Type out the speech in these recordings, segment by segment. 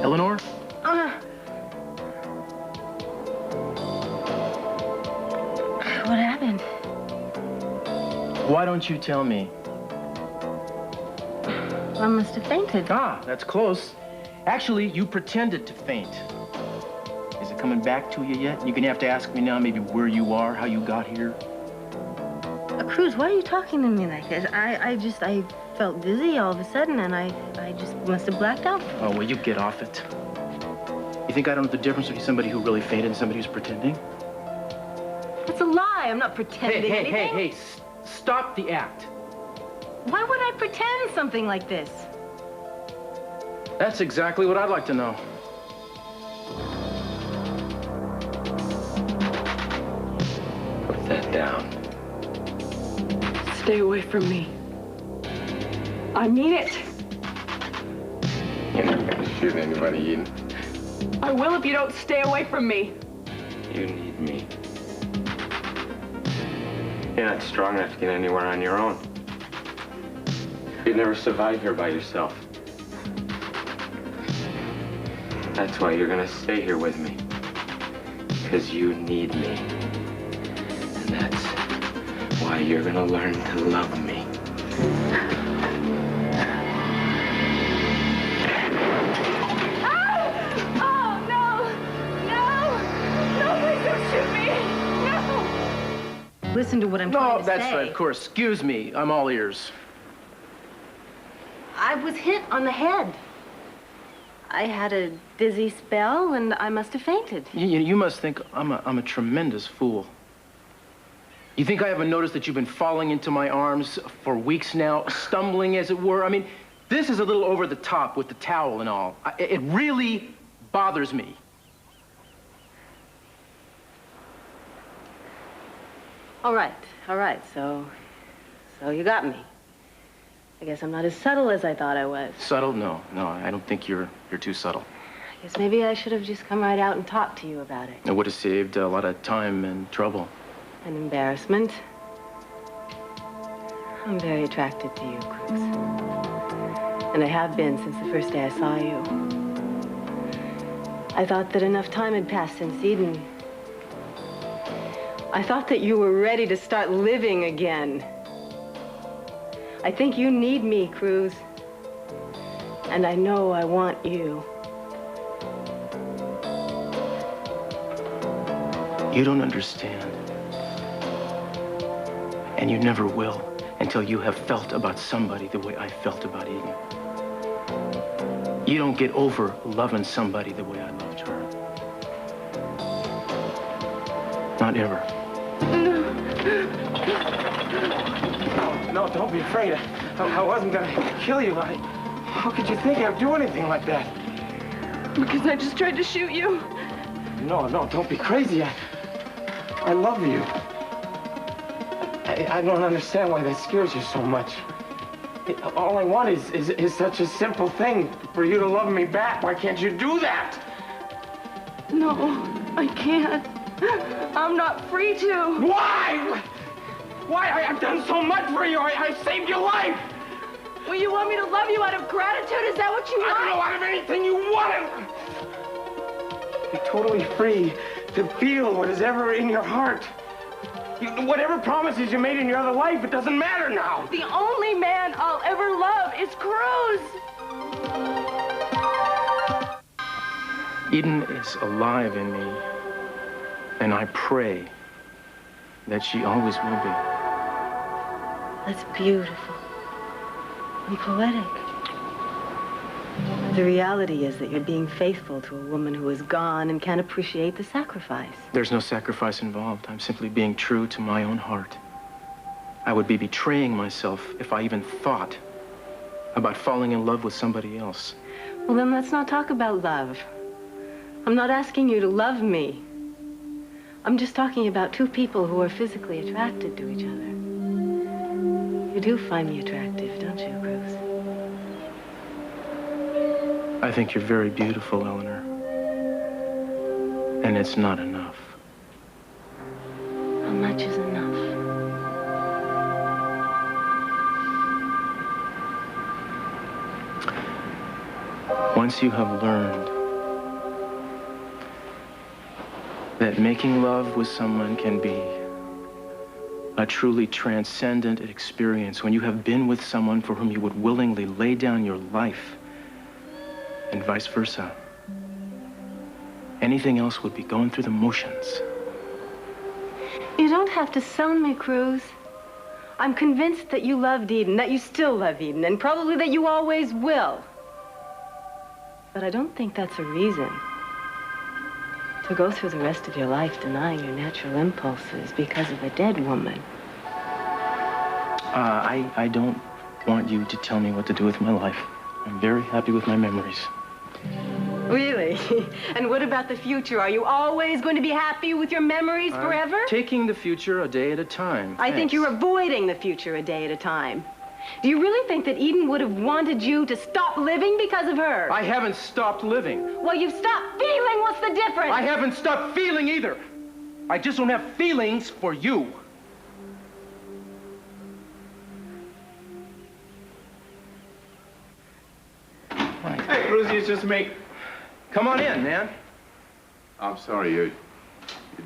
Eleanor? What happened? Why don't you tell me? I must have fainted. Ah, that's close. Actually, you pretended to faint. Is it coming back to you yet? You're gonna have to ask me now maybe where you are, how you got here. Cruz, why are you talking to me like this? I felt dizzy all of a sudden, and I just must have blacked out. Oh, well, you get off it. You think I don't know the difference between somebody who really fainted and somebody who's pretending? It's a lie. I'm not pretending anything. Hey, stop the act. Why would I pretend something like this? That's exactly what I'd like to know. Put that down. Stay away from me. I mean it. You're not gonna shoot anybody, Eden. I will if you don't stay away from me. You need me. You're not strong enough to get anywhere on your own. You'd never survive here by yourself. That's why you're gonna stay here with me. Because you need me. And that's why you're gonna learn to love me. Oh, no! No! No, please don't shoot me! No! Listen to what I'm trying to say. No, that's right, of course. Excuse me. I'm all ears. I was hit on the head. I had a dizzy spell, and I must have fainted. You must think I'm a tremendous fool. You think I haven't noticed that you've been falling into my arms for weeks now, stumbling as it were? I mean, this is a little over the top with the towel and all. It really bothers me. All right. So you got me. I guess I'm not as subtle as I thought I was. Subtle? No, I don't think you're too subtle. I guess maybe I should have just come right out and talked to you about it. It would have saved a lot of time and trouble. And embarrassment. I'm very attracted to you, Cruz. And I have been since the first day I saw you. I thought that enough time had passed since Eden. I thought that you were ready to start living again. I think you need me, Cruz. And I know I want you. You don't understand. And you never will until you have felt about somebody the way I felt about Eden. You don't get over loving somebody the way I loved her. Not ever. No, don't be afraid. I wasn't gonna kill you. How could you think I'd do anything like that? Because I just tried to shoot you. No, don't be crazy. I love you. I don't understand why that scares you so much. All I want is such a simple thing, for you to love me back. Why can't you do that? No, I can't. I'm not free to. Why? Why? I've done so much for you. I saved your life. Well, you want me to love you out of gratitude? Is that what you want? I don't know out of anything you want. You're totally free to feel what is ever in your heart. Whatever promises you made in your other life, it doesn't matter now. The only man I'll ever love is Cruz. Eden is alive in me, and I pray that she always will be. That's beautiful and poetic. The reality is that you're being faithful to a woman who is gone and can't appreciate the sacrifice. There's no sacrifice involved. I'm simply being true to my own heart. I would be betraying myself if I even thought about falling in love with somebody else. Well, then let's not talk about love. I'm not asking you to love me. I'm just talking about two people who are physically attracted to each other. You do find me attractive, don't you, Cruz? I think you're very beautiful, Eleanor. And it's not enough. How much is enough? Why once you have learned that making love with someone can be a truly transcendent experience, when you have been with someone for whom you would willingly lay down your life, and vice versa, anything else would be going through the motions. You don't have to sell me, Cruz. I'm convinced that you loved Eden, that you still love Eden, and probably that you always will. But I don't think that's a reason to go through the rest of your life denying your natural impulses because of a dead woman. I don't want you to tell me what to do with my life. I'm very happy with my memories. Really? And what about the future? Are you always going to be happy with your memories forever? Taking the future a day at a time. I think you're avoiding the future a day at a time. Do you really think that Eden would have wanted you to stop living because of her? I haven't stopped living. Well, you've stopped feeling. What's the difference? I haven't stopped feeling either. I just don't have feelings for you. Hey, Cruz, it's just me. Come on in, man. I'm sorry, your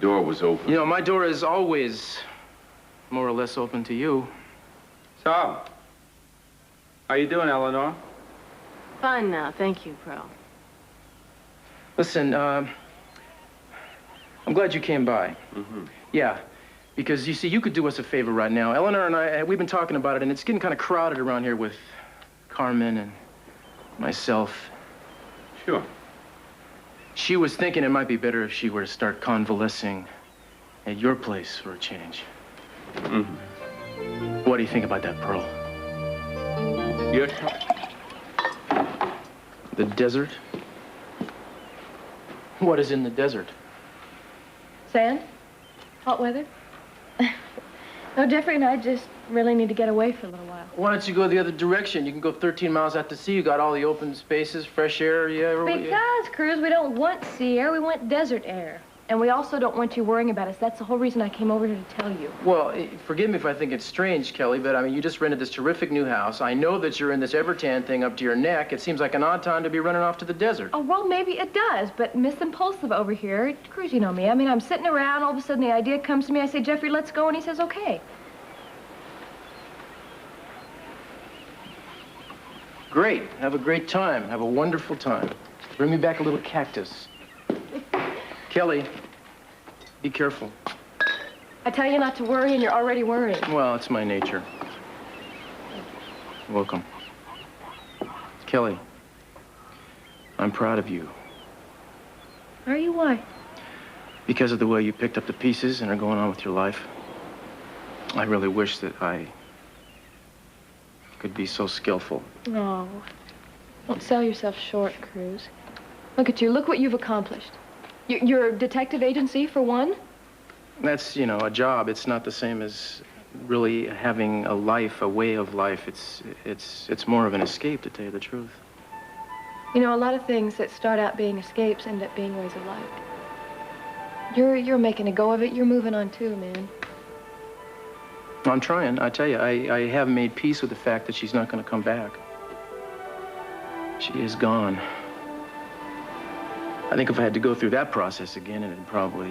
door was open. You know, my door is always more or less open to you. So, how you doing, Eleanor? Fine now, thank you, Pearl. Listen, I'm glad you came by. Mm-hmm. Yeah, because you see, you could do us a favor right now. Eleanor and I, we've been talking about it, and it's getting kind of crowded around here with Carmen and myself. Sure. She was thinking it might be better if she were to start convalescing at your place for a change. Mm-hmm. What do you think about that, Pearl? The desert? What is in the desert? Sand? Hot weather? No, Jeffrey and I just really need to get away for a little while. Why don't you go the other direction? You can go 13 miles out to sea. You got all the open spaces, fresh air. Because, Cruz, we don't want sea air, we want desert air. And we also don't want you worrying about us. That's the whole reason I came over here to tell you. Well, forgive me if I think it's strange, Kelly, but I mean, you just rented this terrific new house. I know that you're in this Evertan thing up to your neck. It seems like an odd time to be running off to the desert. Oh, well, maybe it does, but Miss Impulsive over here, Cruz, you know me. I mean, I'm sitting around, all of a sudden the idea comes to me. I say, Jeffrey, let's go, and he says, okay. Great. Have a great time. Have a wonderful time. Bring me back a little cactus. Kelly, be careful. I tell you not to worry, and you're already worrying. Well, it's my nature. Welcome. Kelly, I'm proud of you. Are you? Why? Because of the way you picked up the pieces and are going on with your life. I really wish that I could be so skillful. No. Don't sell yourself short, Cruz. Look at you. Look what you've accomplished. Your detective agency, for one? That's, you know, a job. It's not the same as really having a life, a way of life. It's more of an escape, to tell you the truth. You know, a lot of things that start out being escapes end up being ways of life. You're making a go of it. You're moving on, too, man. I'm trying. I tell you, I have made peace with the fact that she's not going to come back. She is gone. I think if I had to go through that process again, it'd probably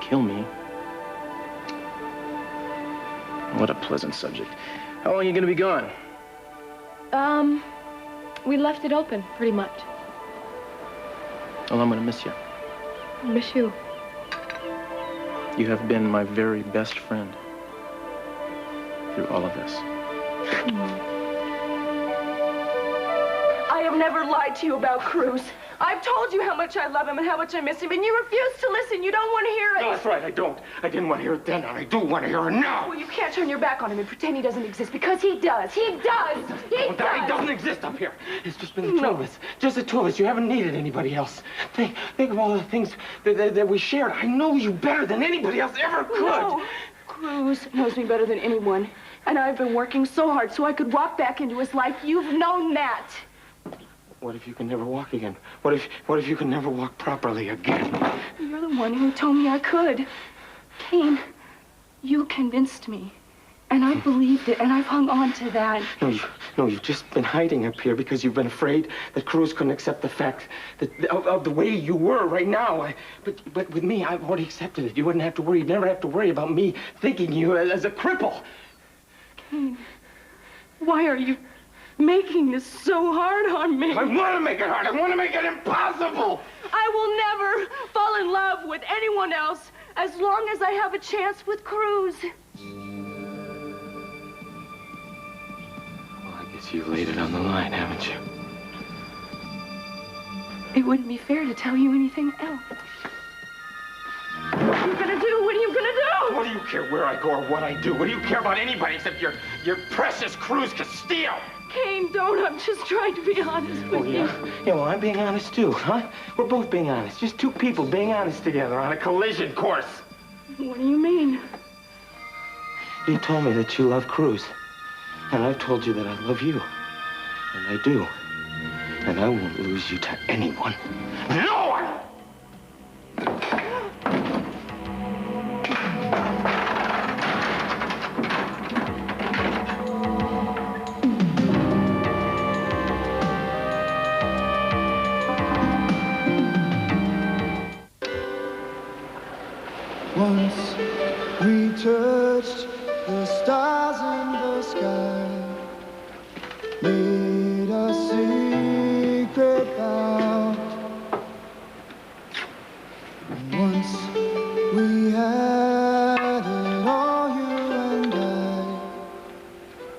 kill me. What a pleasant subject. How long are you going to be gone? We left it open, pretty much. Well, I'm going to miss you. Miss you. You have been my very best friend through all of this. I have never lied to you about Cruz. I've told you how much I love him and how much I miss him, and you refuse to listen. You don't want to hear it. No, that's right, I don't. I didn't want to hear it then, and I do want to hear it now. Well, you can't turn your back on him and pretend he doesn't exist, because he does. He does. He does. He doesn't exist up here. It's just been the two of us. Just the two of us. You haven't needed anybody else. Think of all the things that we shared. I know you better than anybody else ever could. No. Cruz knows me better than anyone, and I've been working so hard so I could walk back into his life. You've known that. What if you can never walk again? What if you can never walk properly again? You're the one who told me I could. Kane, you convinced me. And I believed it, and I've hung on to that. No, you've just been hiding up here because you've been afraid that Cruz couldn't accept the fact that of the way you were right now. But with me, I've already accepted it. You wouldn't have to worry. You'd never have to worry about me thinking you as a cripple. Kane, why are you making this so hard on me? I want to make it hard. I want to make it impossible. I will never fall in love with anyone else as long as I have a chance with Cruz. Well, I guess you've laid it on the line, haven't you? It wouldn't be fair to tell you anything else. What are you gonna do? What are you gonna do? What do you care where I go or what I do? What do you care about anybody except your precious Cruz Castillo? Kane, don't. I'm just trying to be honest with you. Yeah, well, I'm being honest too, huh? We're both being honest. Just two people being honest together on a collision course. What do you mean? You told me that you love Cruz. And I've told you that I love you. And I do. And I won't lose you to anyone. No one! Once we touched the stars in the sky, made a secret vow. And once we had it all, you and I.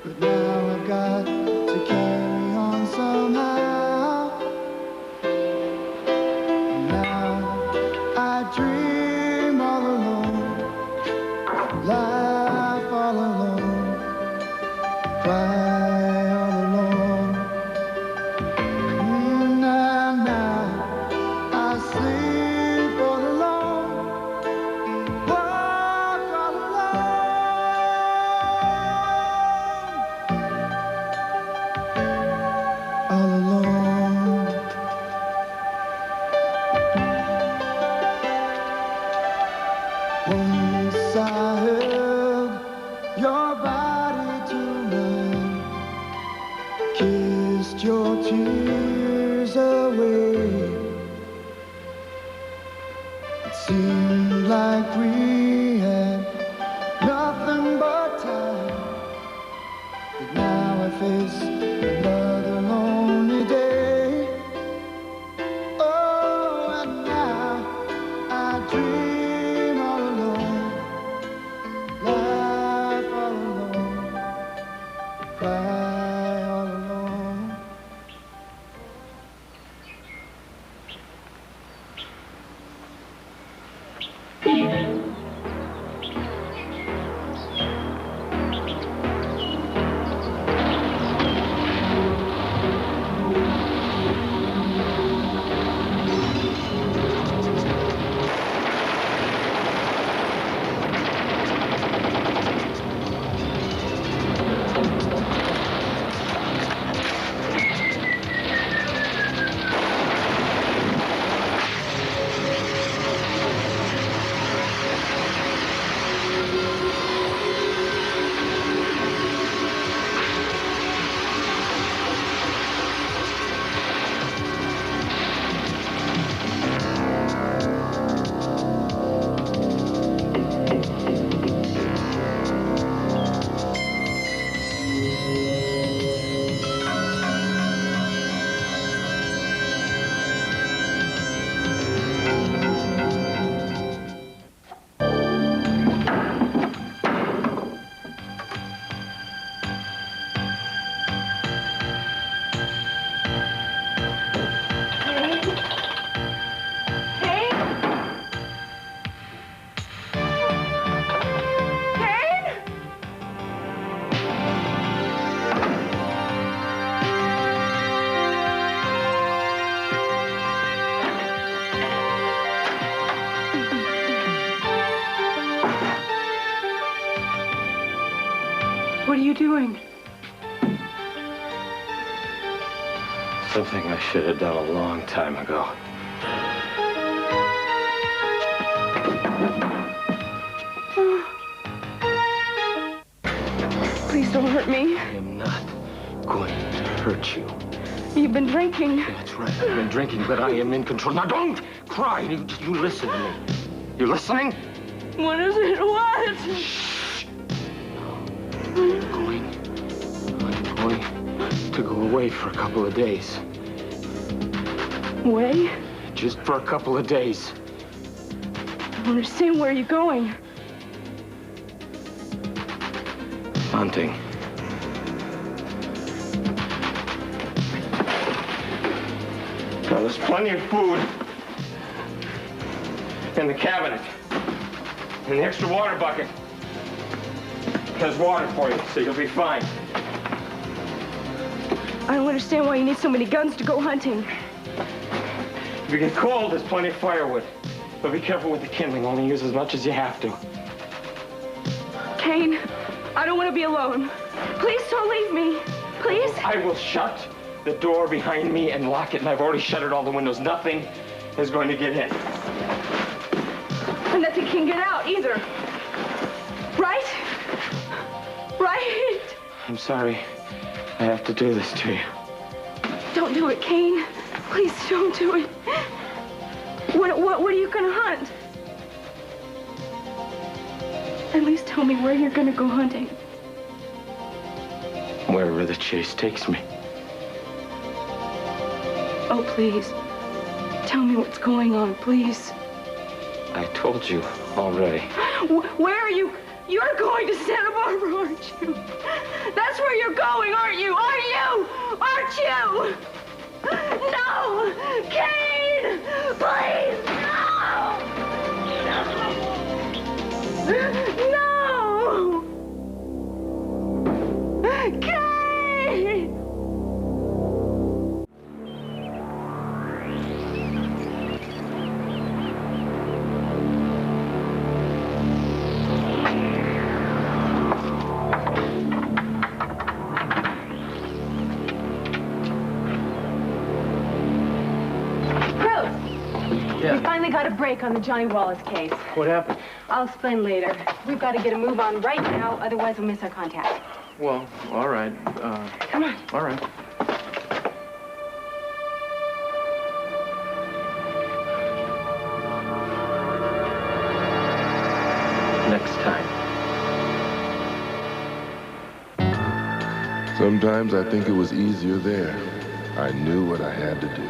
But now I've got to carry on somehow. And now I dream all alone, laugh all alone, cry all alone. And now I sleep all alone, walk all alone, all alone. Once I held your body to mine, kissed your tears away. It seemed like we had nothing but time, but now I face another lonely day. Oh, and now I dream all alone, laugh all alone, cry all alone. What are you doing? Something I should have done a long time ago. Please don't hurt me. I am not going to hurt you. You've been drinking. That's right. I've been drinking, but I am in control. Now, don't cry. You listen to me. You listening? What is it? What? Shh. I'm going to go away for a couple of days. Away? Just for a couple of days. I don't understand. Where are you going? Hunting. Now, there's plenty of food in the cabinet. And the extra water bucket has water for you, so you'll be fine. I don't understand why you need so many guns to go hunting. If you get cold, there's plenty of firewood. But be careful with the kindling. Only use as much as you have to. Kane, I don't want to be alone. Please don't leave me. Please? I will shut the door behind me and lock it, and I've already shuttered all the windows. Nothing is going to get in. And nothing can get out either. Right? Right? I'm sorry. I have to do this to you. Don't do it, Kane. Please don't do it. What are you gonna hunt? At least tell me where you're gonna go hunting. Wherever the chase takes me. Oh, please. Tell me what's going on, please. I told you already. Where are you? You're going to Santa Barbara, aren't you? That's where you're going, aren't you? Aren't you? Aren't you? No! Kane! Please, no! No! Kane! We finally got a break on the Johnny Wallace case. What happened? I'll explain later. We've got to get a move on right now, otherwise we'll miss our contact. Well, all right. Come on. All right. Next time. Sometimes I think it was easier there. I knew what I had to do.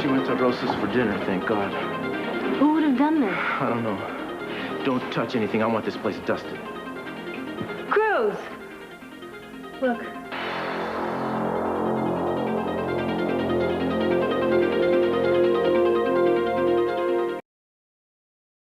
She went to Rosa's for dinner, thank God. Who would have done this? I don't know. Don't touch anything. I want this place dusted. Cruz! Look,